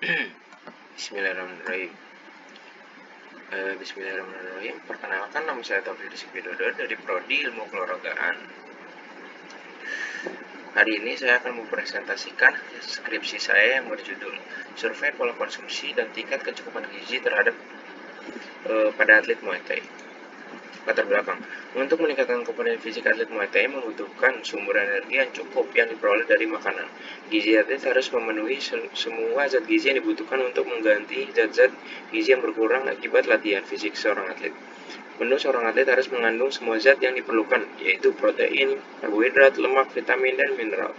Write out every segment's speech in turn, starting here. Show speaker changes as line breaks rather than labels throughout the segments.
Bismillahirrahmanirrahim. Bismillahirrahmanirrahim. Perkenalkan, nama saya Taufik Rizky Widodo dari Prodi Ilmu Keolahragaan. Hari ini saya akan mempresentasikan skripsi saya yang berjudul Survei Pola Konsumsi dan Tingkat Kecukupan Gizi terhadap pada atlet Muay Thai. Latar belakang. Untuk meningkatkan komponen fisik atlet Muay Thai membutuhkan sumber energi yang cukup yang diperoleh dari makanan. Gizi atlet harus memenuhi semua zat gizi yang dibutuhkan untuk mengganti zat-zat gizi yang berkurang akibat latihan fisik seorang atlet. Menu seorang atlet harus mengandung semua zat yang diperlukan, yaitu protein, karbohidrat, lemak, vitamin, dan mineral.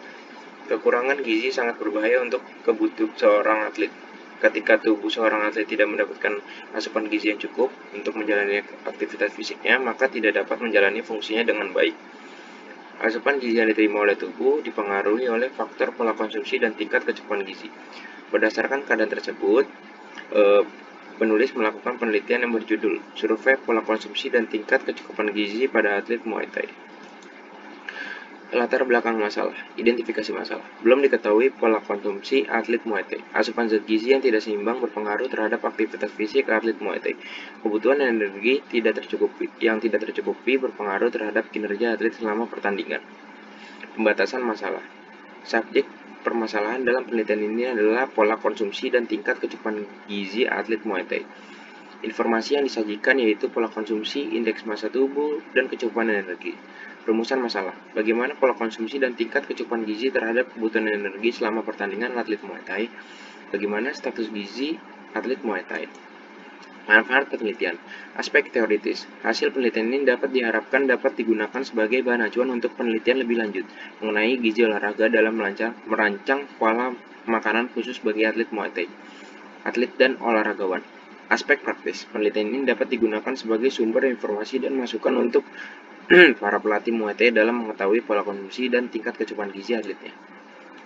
Kekurangan gizi sangat berbahaya untuk kebutuhan seorang atlet. Ketika tubuh seorang atlet tidak mendapatkan asupan gizi yang cukup untuk menjalani aktivitas fisiknya, maka tidak dapat menjalani fungsinya dengan baik. Asupan gizi yang diterima oleh tubuh dipengaruhi oleh faktor pola konsumsi dan tingkat kecukupan gizi. Berdasarkan keadaan tersebut, penulis melakukan penelitian yang berjudul Survei Pola Konsumsi dan Tingkat Kecukupan Gizi pada Atlet Muay Thai. Latar belakang masalah, identifikasi masalah. Belum diketahui pola konsumsi atlet Muay Thai. Asupan zat gizi yang tidak seimbang berpengaruh terhadap aktivitas fisik atlet Muay Thai. Kebutuhan energi yang tidak tercukupi berpengaruh terhadap kinerja atlet selama pertandingan. Pembatasan masalah. Subjek permasalahan dalam penelitian ini adalah pola konsumsi dan tingkat kecukupan gizi atlet Muay Thai. Informasi yang disajikan yaitu pola konsumsi, indeks massa tubuh, dan kecukupan energi. Rumusan masalah. Bagaimana pola konsumsi dan tingkat kecukupan gizi terhadap kebutuhan energi selama pertandingan atlet Muay Thai? Bagaimana status gizi atlet Muay Thai? Manfaat penelitian. Aspek teoritis. Hasil penelitian ini diharapkan dapat digunakan sebagai bahan acuan untuk penelitian lebih lanjut mengenai gizi olahraga dalam merancang pola makanan khusus bagi atlet Muay Thai, atlet dan olahragawan. Aspek praktis. Penelitian ini dapat digunakan sebagai sumber informasi dan masukan untuk para pelatih Muay Thai dalam mengetahui pola konsumsi dan tingkat kecukupan gizi atletnya.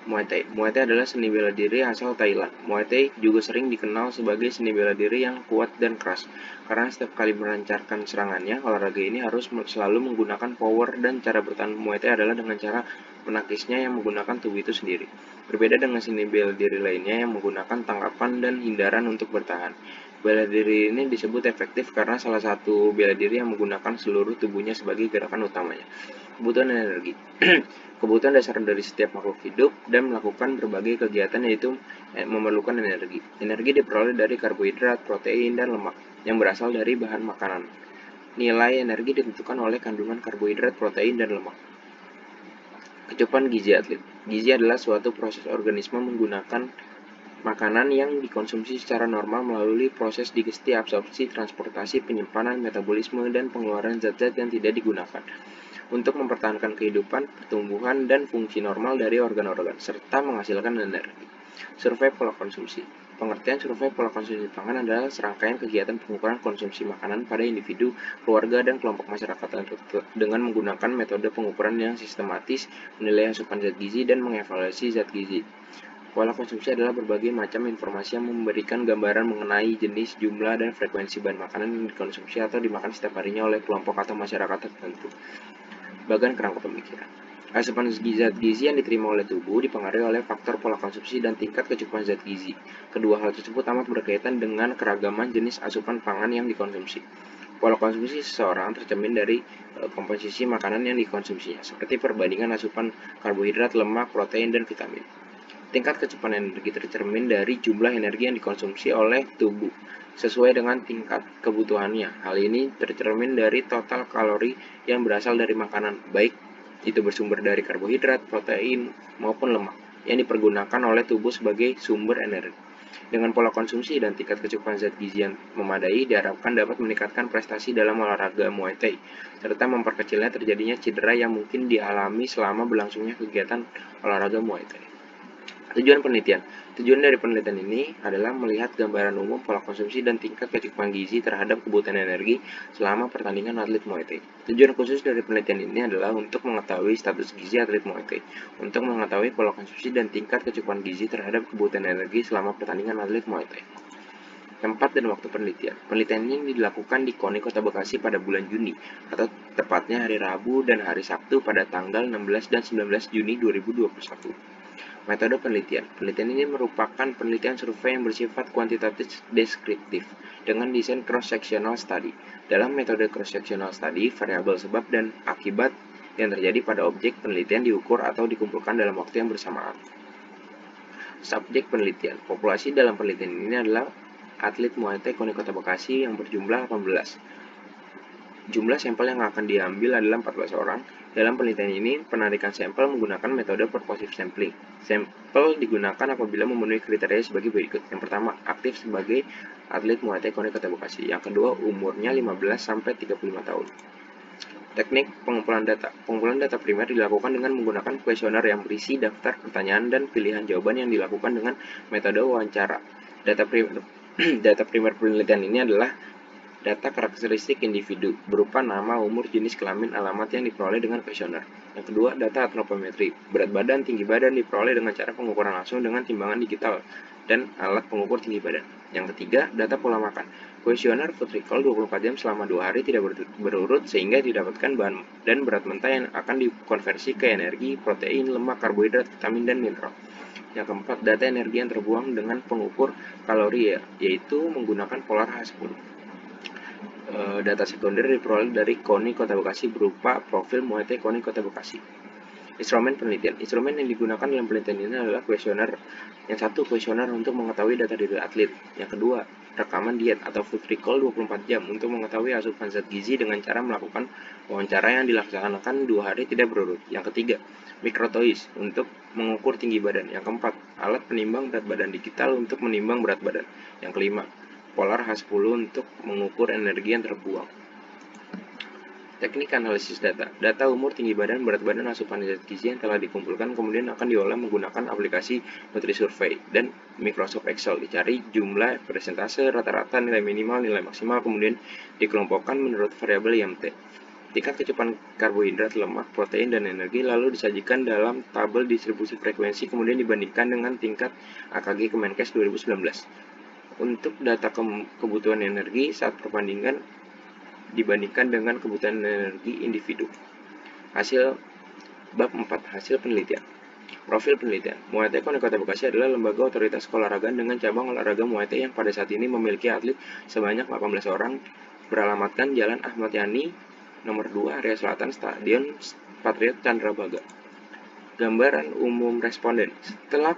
Muay Thai. Muay Thai adalah seni bela diri asal Thailand. Muay Thai juga sering dikenal sebagai seni bela diri yang kuat dan keras. Karena setiap kali melancarkan serangannya, olahraga ini harus selalu menggunakan power, dan cara bertahan Muay Thai adalah dengan cara menakisnya yang menggunakan tubuh itu sendiri. Berbeda dengan seni bela diri lainnya yang menggunakan tangkapan dan hindaran untuk bertahan. Bela diri ini disebut efektif karena salah satu bela diri yang menggunakan seluruh tubuhnya sebagai gerakan utamanya. Kebutuhan energi. Kebutuhan dasar dari setiap makhluk hidup dan melakukan berbagai kegiatan yaitu memerlukan energi. Energi diperoleh dari karbohidrat, protein, dan lemak yang berasal dari bahan makanan. Nilai energi ditentukan oleh kandungan karbohidrat, protein, dan lemak. Kecukupan gizi atlet. Gizi adalah suatu proses organisme menggunakan makanan yang dikonsumsi secara normal melalui proses digesti, absorpsi, transportasi, penyimpanan, metabolisme, dan pengeluaran zat-zat yang tidak digunakan untuk mempertahankan kehidupan, pertumbuhan, dan fungsi normal dari organ-organ, serta menghasilkan energi. Survei pola konsumsi. Pengertian survei pola konsumsi pangan adalah serangkaian kegiatan pengukuran konsumsi makanan pada individu, keluarga, dan kelompok masyarakat dengan menggunakan metode pengukuran yang sistematis, menilai asupan zat gizi, dan mengevaluasi zat gizi. Pola konsumsi adalah berbagai macam informasi yang memberikan gambaran mengenai jenis, jumlah, dan frekuensi bahan makanan yang dikonsumsi atau dimakan setiap harinya oleh kelompok atau masyarakat tertentu. Bagan kerangka pemikiran. Asupan zat gizi yang diterima oleh tubuh dipengaruhi oleh faktor pola konsumsi dan tingkat kecukupan zat gizi. Kedua hal tersebut amat berkaitan dengan keragaman jenis asupan pangan yang dikonsumsi. Pola konsumsi seseorang tercermin dari komposisi makanan yang dikonsumsinya, seperti perbandingan asupan karbohidrat, lemak, protein, dan vitamin. Tingkat kecukupan energi tercermin dari jumlah energi yang dikonsumsi oleh tubuh sesuai dengan tingkat kebutuhannya. Hal ini tercermin dari total kalori yang berasal dari makanan, baik itu bersumber dari karbohidrat, protein, maupun lemak, yang dipergunakan oleh tubuh sebagai sumber energi. Dengan pola konsumsi dan tingkat kecukupan zat gizi yang memadai, diharapkan dapat meningkatkan prestasi dalam olahraga Muay Thai, serta memperkecilnya terjadinya cedera yang mungkin dialami selama berlangsungnya kegiatan olahraga Muay Thai. Tujuan penelitian. Tujuan dari penelitian ini adalah melihat gambaran umum pola konsumsi dan tingkat kecukupan gizi terhadap kebutuhan energi selama pertandingan atlet Muay Thai. Tujuan khusus dari penelitian ini adalah untuk mengetahui status gizi atlet Muay Thai, untuk mengetahui pola konsumsi dan tingkat kecukupan gizi terhadap kebutuhan energi selama pertandingan atlet Muay Thai. Tempat dan waktu penelitian. Penelitian ini dilakukan di KONI Kota Bekasi pada bulan Juni, atau tepatnya hari Rabu dan hari Sabtu pada tanggal 16 dan 19 Juni 2021. Metode penelitian. Penelitian ini merupakan penelitian survei yang bersifat kuantitatif deskriptif dengan desain cross-sectional study. Dalam metode cross-sectional study, variabel sebab dan akibat yang terjadi pada objek penelitian diukur atau dikumpulkan dalam waktu yang bersamaan. Subjek penelitian. Populasi dalam penelitian ini adalah atlet Muay Thai KONI Kota Bekasi yang berjumlah 18. Jumlah sampel yang akan diambil adalah 14 orang. Dalam penelitian ini, penarikan sampel menggunakan metode purposive sampling. Sampel digunakan apabila memenuhi kriteria sebagai berikut. Yang pertama, aktif sebagai atlet Muay Thai KONI Kota Bekasi. Yang kedua, umurnya 15-35 tahun. Teknik pengumpulan data. Pengumpulan data primer dilakukan dengan menggunakan kuesioner yang berisi daftar pertanyaan dan pilihan jawaban yang dilakukan dengan metode wawancara. Data primer penelitian ini adalah data karakteristik individu berupa nama, umur, jenis kelamin, alamat yang diperoleh dengan kuesioner. Yang kedua, data antropometri. Berat badan, tinggi badan diperoleh dengan cara pengukuran langsung dengan timbangan digital dan alat pengukur tinggi badan. Yang ketiga, data pola makan. Kuesioner food recall 24 jam selama 2 hari tidak berurut sehingga didapatkan bahan dan berat mentah yang akan dikonversi ke energi, protein, lemak, karbohidrat, vitamin, dan mineral. Yang keempat, data energi yang terbuang dengan pengukur kalori yaitu menggunakan polar H10. Data sekunder diperoleh dari KONI Kota Bekasi berupa profil Muay Thai KONI Kota Bekasi. Instrumen penelitian. Instrumen yang digunakan dalam penelitian ini adalah kuesioner. Yang satu, kuesioner untuk mengetahui data diri atlet. Yang kedua, rekaman diet atau food recall 24 jam untuk mengetahui asupan zat gizi dengan cara melakukan wawancara yang dilaksanakan 2 hari tidak berurut. Yang ketiga, microtoys untuk mengukur tinggi badan. Yang keempat, alat penimbang berat badan digital untuk menimbang berat badan. Yang kelima, polar H10 untuk mengukur energi yang terbuang. Teknik analisis data. Data umur, tinggi badan, berat badan, asupan zat gizi yang telah dikumpulkan kemudian akan diolah menggunakan aplikasi NutriSurvey dan Microsoft Excel. Dicari jumlah, persentase, rata-rata, nilai minimal, nilai maksimal, kemudian dikelompokkan menurut variabel IMT. Tingkat kecukupan karbohidrat, lemak, protein, dan energi lalu disajikan dalam tabel distribusi frekuensi kemudian dibandingkan dengan tingkat AKG Kemenkes 2019. Untuk data kebutuhan energi saat perbandingan dibandingkan dengan kebutuhan energi individu. Hasil bab 4. Hasil penelitian. Profil penelitian. Muay Thai KONI Kota Bekasi adalah lembaga otoritas keolahragaan dengan cabang olahraga Muay Thai yang pada saat ini memiliki atlet sebanyak 18 orang beralamatkan Jalan Ahmad Yani nomor 2 area selatan Stadion Patriot Candrabaga. Gambaran umum responden. Setelah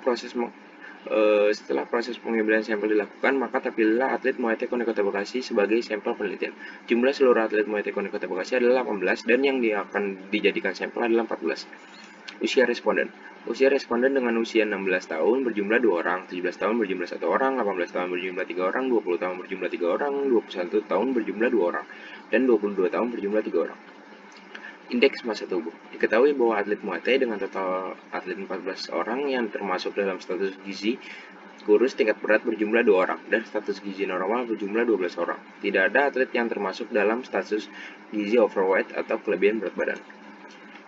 proses pengambilan sampel dilakukan, maka terpilihlah atlet Muay Thai KONI Kota Bekasi sebagai sampel penelitian. Jumlah seluruh atlet Muay Thai KONI Kota Bekasi adalah 18 dan yang akan dijadikan sampel adalah 14. Usia responden. Usia responden dengan usia 16 tahun berjumlah 2 orang, 17 tahun berjumlah 1 orang, 18 tahun berjumlah 3 orang, 20 tahun berjumlah 3 orang, 21 tahun berjumlah 2 orang, dan 22 tahun berjumlah 3 orang. Indeks massa tubuh. Diketahui bahwa atlet Muay Thai dengan total atlet 14 orang yang termasuk dalam status gizi kurus tingkat berat berjumlah 2 orang dan status gizi normal berjumlah 12 orang. Tidak ada atlet yang termasuk dalam status gizi overweight atau kelebihan berat badan.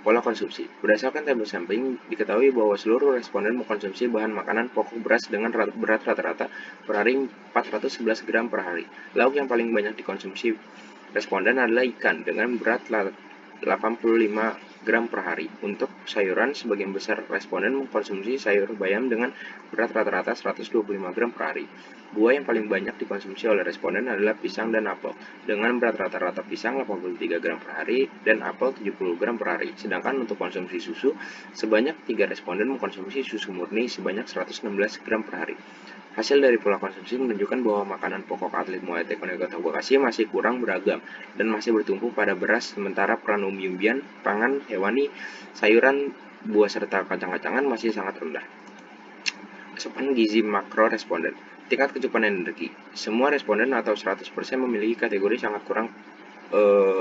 Pola konsumsi. Berdasarkan tabel sampling, diketahui bahwa seluruh responden mengkonsumsi bahan makanan pokok beras dengan berat rata-rata per hari 411 gram per hari. Lauk yang paling banyak dikonsumsi responden adalah ikan dengan berat 85 gram per hari. Untuk sayuran, sebagian besar responden mengkonsumsi sayur bayam dengan berat rata-rata 125 gram per hari. Buah yang paling banyak dikonsumsi oleh responden adalah pisang dan apel, dengan berat rata-rata pisang 83 gram per hari dan apel 70 gram per hari. Sedangkan untuk konsumsi susu, sebanyak 3 responden mengkonsumsi susu murni sebanyak 116 gram per hari. Hasil dari pola konsumsi menunjukkan bahwa makanan pokok atlet Muay Thai KONI Kota Bekasi masih kurang beragam dan masih bertumpu pada beras, sementara peran umbi-umbian, pangan hewani, sayuran, buah serta kacang-kacangan masih sangat rendah. Asupan gizi makro responden. Tingkat kecukupan energi. Semua responden atau 100% memiliki kategori sangat kurang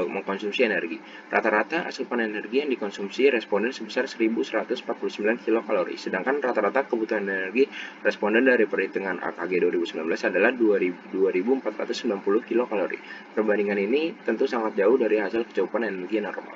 mengkonsumsi energi. Rata-rata asupan energi yang dikonsumsi responden sebesar 1149 kilokalori, sedangkan rata-rata kebutuhan energi responden dari perhitungan AKG 2019 adalah 2490 kilokalori. Perbandingan ini tentu sangat jauh dari hasil kecukupan energi normal.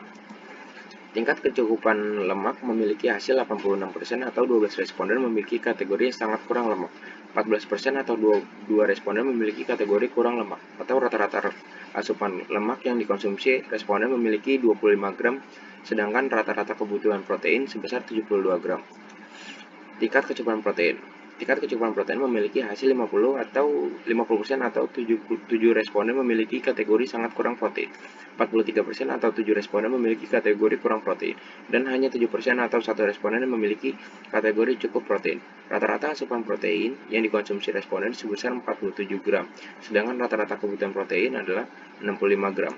Tingkat kecukupan lemak memiliki hasil 86% atau 12 responden memiliki kategori sangat kurang lemak. 14% atau 2 responden memiliki kategori kurang lemak, atau rata-rata asupan lemak yang dikonsumsi responden memiliki 25 gram, sedangkan rata-rata kebutuhan protein sebesar 72 gram. Tingkat kecukupan protein. Tingkat kecukupan protein memiliki hasil 50 atau 50% atau 7 responden memiliki kategori sangat kurang protein. 43% atau 7 responden memiliki kategori kurang protein. Dan hanya 7% atau 1 responden yang memiliki kategori cukup protein. Rata-rata asupan protein yang dikonsumsi responden sebesar 47 gram. Sedangkan rata-rata kebutuhan protein adalah 65 gram.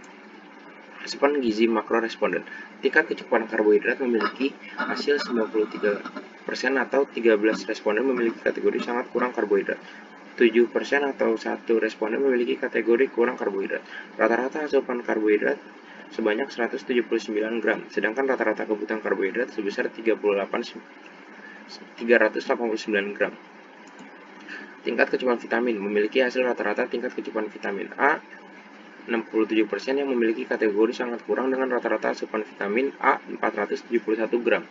Asupan gizi makro responden. Tingkat kecukupan karbohidrat memiliki hasil 93% atau 13 responden memiliki kategori sangat kurang karbohidrat. 7% atau 1 responden memiliki kategori kurang karbohidrat. Rata-rata asupan karbohidrat sebanyak 179 gram, sedangkan rata-rata kebutuhan karbohidrat sebesar 389 gram. Tingkat kecukupan vitamin. Memiliki hasil rata-rata tingkat kecukupan vitamin A 67% yang memiliki kategori sangat kurang dengan rata-rata asupan vitamin A 471 gram.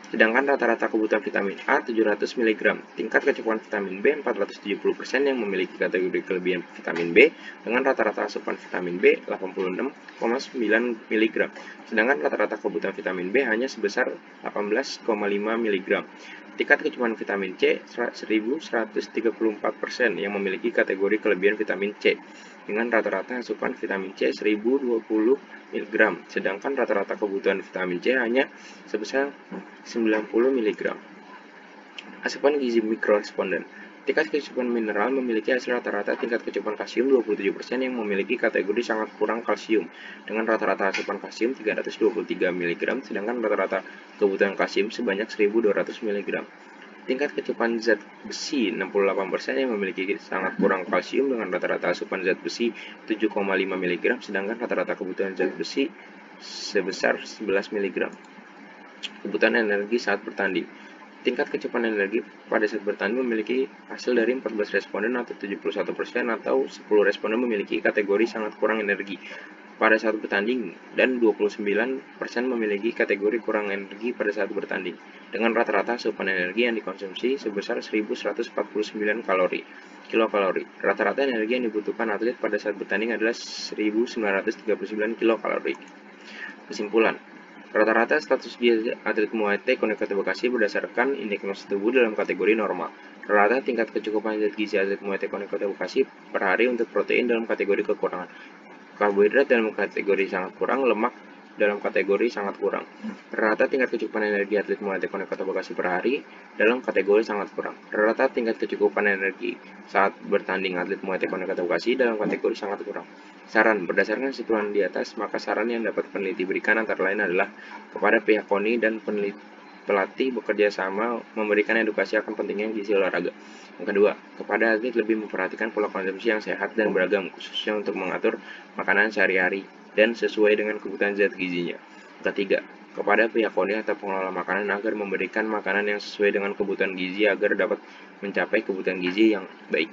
Sedangkan rata-rata kebutuhan vitamin A 700 mg. Tingkat kecukupan vitamin B 470% yang memiliki kategori kelebihan vitamin B dengan rata-rata asupan vitamin B 86,9 mg. Sedangkan rata-rata kebutuhan vitamin B hanya sebesar 18,5 mg. Tingkat kecukupan vitamin C 1134% yang memiliki kategori kelebihan vitamin C dengan rata-rata asupan vitamin C 1020 mg, sedangkan rata-rata kebutuhan vitamin C hanya sebesar 90 mg. Asupan gizi mikroresponden. Tingkat kecukupan mineral memiliki hasil rata-rata tingkat kecukupan kalsium 27% yang memiliki kategori sangat kurang kalsium dengan rata-rata asupan kalsium 323 mg, sedangkan rata-rata kebutuhan kalsium sebanyak 1200 mg. Tingkat kecukupan zat besi 68% yang memiliki sangat kurang kalsium dengan rata-rata asupan zat besi 7,5 mg, sedangkan rata-rata kebutuhan zat besi sebesar 11 mg. Kebutuhan energi saat bertanding. Tingkat kecukupan energi pada saat bertanding memiliki hasil dari 14 responden atau 71% atau 10 responden memiliki kategori sangat kurang energi pada saat bertanding dan 29% memiliki kategori kurang energi pada saat bertanding dengan rata-rata asupan energi yang dikonsumsi sebesar 1149 kilokalori. Rata-rata energi yang dibutuhkan atlet pada saat bertanding adalah 1939 kilokalori. Kesimpulan, rata-rata status gizi atlet Muay Thai KONI Kota Bekasi berdasarkan indeks massa tubuh dalam kategori normal. Rata-rata tingkat kecukupan zat gizi atlet Muay Thai KONI Kota Bekasi per hari untuk protein dalam kategori kekurangan, karbohidrat dalam kategori sangat kurang, lemak dalam kategori sangat kurang. Rata tingkat kecukupan energi atlet Muay Thai KONI Kota Bekasi per hari dalam kategori sangat kurang. Rata tingkat kecukupan energi saat bertanding atlet Muay Thai KONI Kota Bekasi dalam kategori sangat kurang. Saran, berdasarkan kesimpulan di atas, maka saran yang dapat peneliti berikan antara lain adalah kepada pihak KONI dan pelatih bekerja sama memberikan edukasi akan pentingnya gizi olahraga. Yang kedua, kepada atlet lebih memperhatikan pola konsumsi yang sehat dan beragam, khususnya untuk mengatur makanan sehari-hari dan sesuai dengan kebutuhan zat gizinya. Ketiga, kepada pihak KONI atau pengelola makanan agar memberikan makanan yang sesuai dengan kebutuhan gizi agar dapat mencapai kebutuhan gizi yang baik.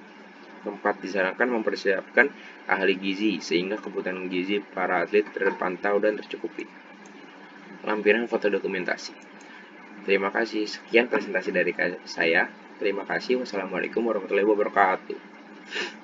Keempat, disarankan mempersiapkan ahli gizi sehingga kebutuhan gizi para atlet terpantau dan tercukupi. Lampiran foto dokumentasi. Terima kasih. Sekian presentasi dari saya. Terima kasih. Wassalamualaikum warahmatullahi wabarakatuh.